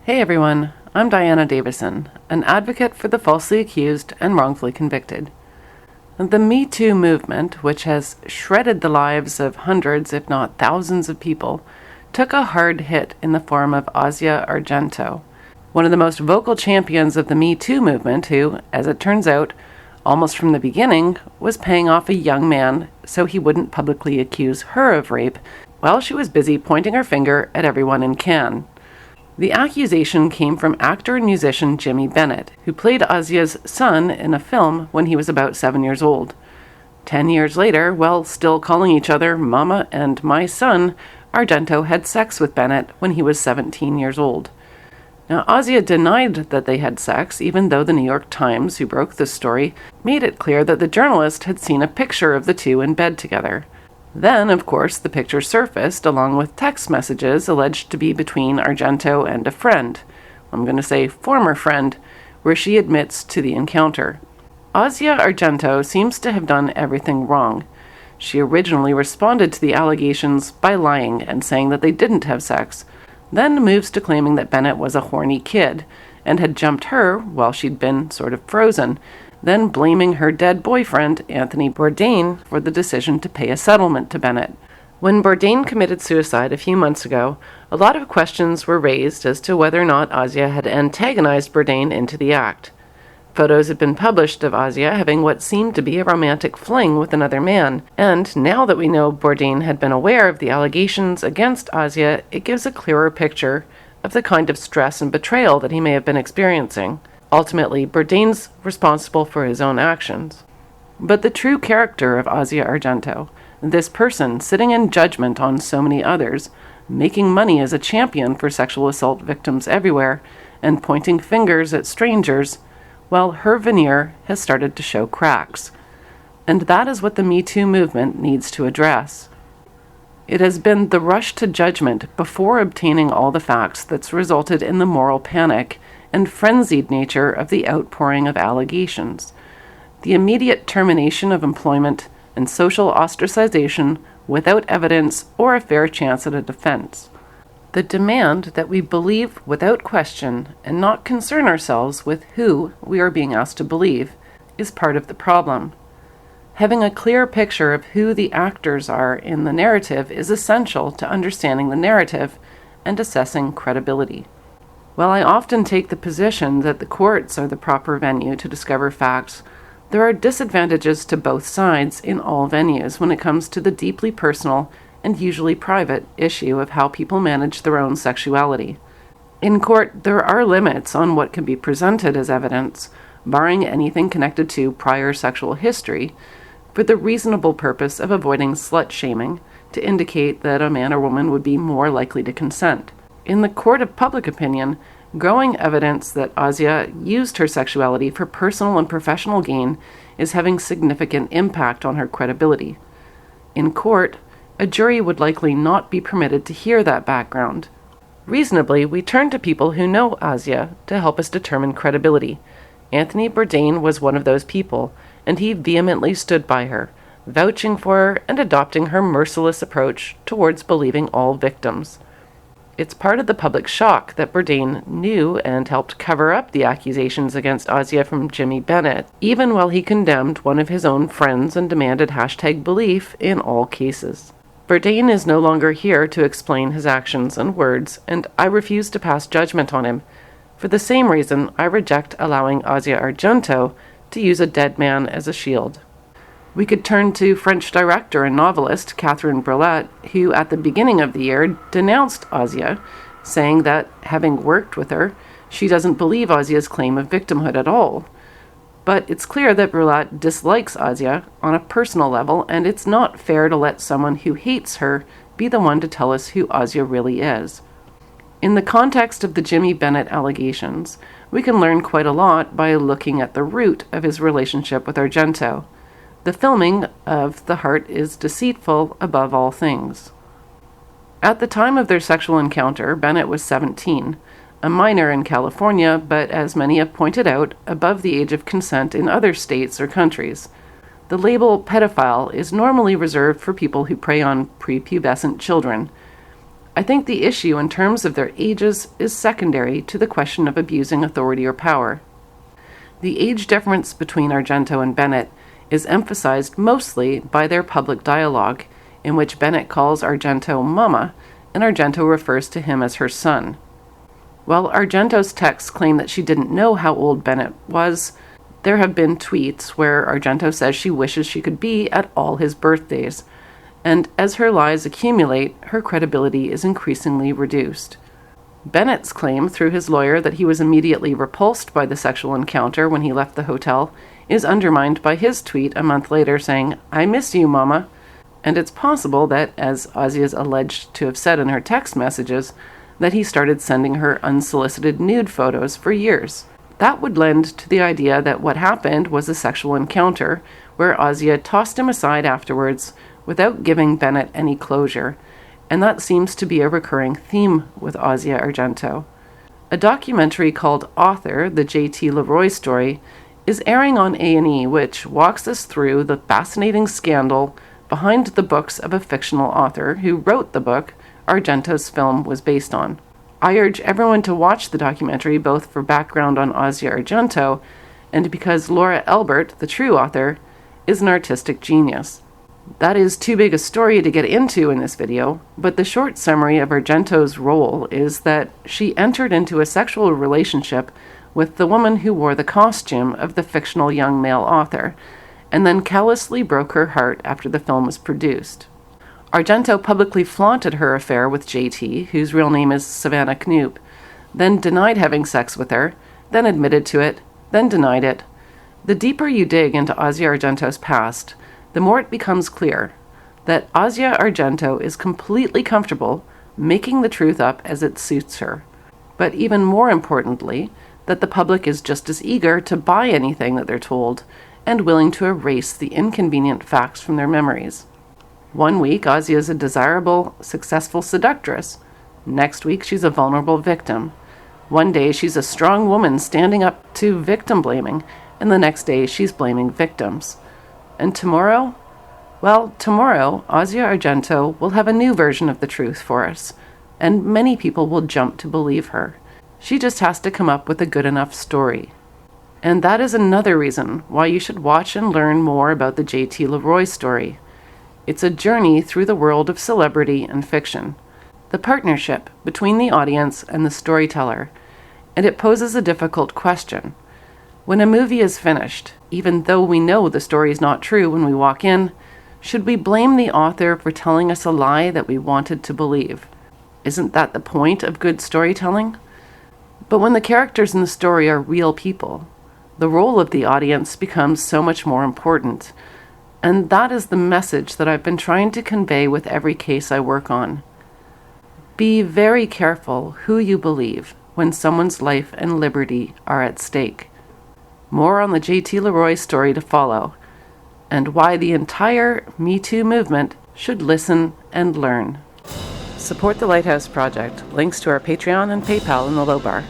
Hey everyone, I'm Diana Davison, an advocate for the falsely accused and wrongfully convicted. The Me Too movement, which has shredded the lives of hundreds, if not thousands of people, took a hard hit in the form of Asia Argento, one of the most vocal champions of the Me Too movement who, as it turns out, almost from the beginning, was paying off a young man so he wouldn't publicly accuse her of rape while she was busy pointing her finger at everyone in Cannes. The accusation came from actor and musician Jimmy Bennett, who played Asia's son in a film when he was about 7 years old. 10 years later, while still calling each other Mama and My Son, Argento had sex with Bennett when he was 17 years old. Now, Asia denied that they had sex, even though the New York Times, who broke the story, made it clear that the journalist had seen a picture of the two in bed together. Then, of course, the picture surfaced, along with text messages alleged to be between Argento and a friend. I'm going to say former friend, where she admits to the encounter. Asia Argento seems to have done everything wrong. She originally responded to the allegations by lying and saying that they didn't have sex, then moves to claiming that Bennett was a horny kid and had jumped her while she'd been sort of frozen, then blaming her dead boyfriend, Anthony Bourdain, for the decision to pay a settlement to Bennett. When Bourdain committed suicide a few months ago, a lot of questions were raised as to whether or not Asia had antagonized Bourdain into the act. Photos had been published of Asia having what seemed to be a romantic fling with another man, and now that we know Bourdain had been aware of the allegations against Asia, it gives a clearer picture of the kind of stress and betrayal that he may have been experiencing. Ultimately, Bourdain's responsible for his own actions. But the true character of Asia Argento, this person sitting in judgment on so many others, making money as a champion for sexual assault victims everywhere, and pointing fingers at strangers, well, her veneer has started to show cracks. And that is what the Me Too movement needs to address. It has been the rush to judgment before obtaining all the facts that's resulted in the moral panic and frenzied nature of the outpouring of allegations, the immediate termination of employment and social ostracization without evidence or a fair chance at a defense. The demand that we believe without question and not concern ourselves with who we are being asked to believe is part of the problem. Having a clear picture of who the actors are in the narrative is essential to understanding the narrative and assessing credibility. While I often take the position that the courts are the proper venue to discover facts, there are disadvantages to both sides in all venues when it comes to the deeply personal and usually private issue of how people manage their own sexuality. In court, there are limits on what can be presented as evidence, barring anything connected to prior sexual history, for the reasonable purpose of avoiding slut-shaming to indicate that a man or woman would be more likely to consent. In the court of public opinion, growing evidence that Asia used her sexuality for personal and professional gain is having significant impact on her credibility. In court, a jury would likely not be permitted to hear that background. Reasonably, we turn to people who know Asia to help us determine credibility. Anthony Bourdain was one of those people, and he vehemently stood by her, vouching for her and adopting her merciless approach towards believing all victims. It's part of the public shock that Bourdain knew and helped cover up the accusations against Asia from Jimmy Bennett, even while he condemned one of his own friends and demanded #belief in all cases. Bourdain is no longer here to explain his actions and words, and I refuse to pass judgment on him. For the same reason, I reject allowing Asia Argento to use a dead man as a shield. We could turn to French director and novelist Catherine Bralette, who at the beginning of the year denounced Asia, saying that, having worked with her, she doesn't believe Asia's claim of victimhood at all. But it's clear that Breillat dislikes Asia on a personal level, and it's not fair to let someone who hates her be the one to tell us who Asia really is. In the context of the Jimmy Bennett allegations, we can learn quite a lot by looking at the root of his relationship with Argento. The filming of The Heart is Deceitful above all things. At the time of their sexual encounter, Bennett was 17, a minor in California, but as many have pointed out, above the age of consent in other states or countries. The label pedophile is normally reserved for people who prey on prepubescent children. I think the issue in terms of their ages is secondary to the question of abusing authority or power. The age difference between Argento and Bennett is emphasized mostly by their public dialogue, in which Bennett calls Argento Mama, and Argento refers to him as her son. While Argento's texts claim that she didn't know how old Bennett was, there have been tweets where Argento says she wishes she could be at all his birthdays, and as her lies accumulate, her credibility is increasingly reduced. Bennett's claim through his lawyer that he was immediately repulsed by the sexual encounter when he left the hotel is undermined by his tweet a month later saying, "I miss you, Mama." And it's possible that, as Asia is alleged to have said in her text messages, that he started sending her unsolicited nude photos for years. That would lend to the idea that what happened was a sexual encounter where Asia tossed him aside afterwards without giving Bennett any closure, and that seems to be a recurring theme with Asia Argento. A documentary called Author, the J.T. LeRoy story, is airing on A&E, which walks us through the fascinating scandal behind the books of a fictional author who wrote the book Argento's film was based on. I urge everyone to watch the documentary both for background on Asia Argento and because Laura Elbert, the true author, is an artistic genius. That is too big a story to get into in this video, but the short summary of Argento's role is that she entered into a sexual relationship with the woman who wore the costume of the fictional young male author, and then callously broke her heart after the film was produced. Argento publicly flaunted her affair with JT, whose real name is Savannah Knoop, then denied having sex with her, then admitted to it, then denied it. The deeper you dig into Asia Argento's past, the more it becomes clear that Asia Argento is completely comfortable making the truth up as it suits her. But even more importantly, that the public is just as eager to buy anything that they're told and willing to erase the inconvenient facts from their memories. One week, Asia is a desirable, successful seductress. Next week, she's a vulnerable victim. One day, she's a strong woman standing up to victim blaming, and the next day, she's blaming victims. And tomorrow? Well, tomorrow, Asia Argento will have a new version of the truth for us, and many people will jump to believe her. She just has to come up with a good enough story. And that is another reason why you should watch and learn more about the J.T. LeRoy story. It's a journey through the world of celebrity and fiction, the partnership between the audience and the storyteller, and it poses a difficult question. When a movie is finished, even though we know the story is not true when we walk in, should we blame the author for telling us a lie that we wanted to believe? Isn't that the point of good storytelling? But when the characters in the story are real people, the role of the audience becomes so much more important. And that is the message that I've been trying to convey with every case I work on. Be very careful who you believe when someone's life and liberty are at stake. More on the J.T. LeRoy story to follow, and why the entire Me Too movement should listen and learn. Support the Lighthouse Project. Links to our Patreon and PayPal in the low bar.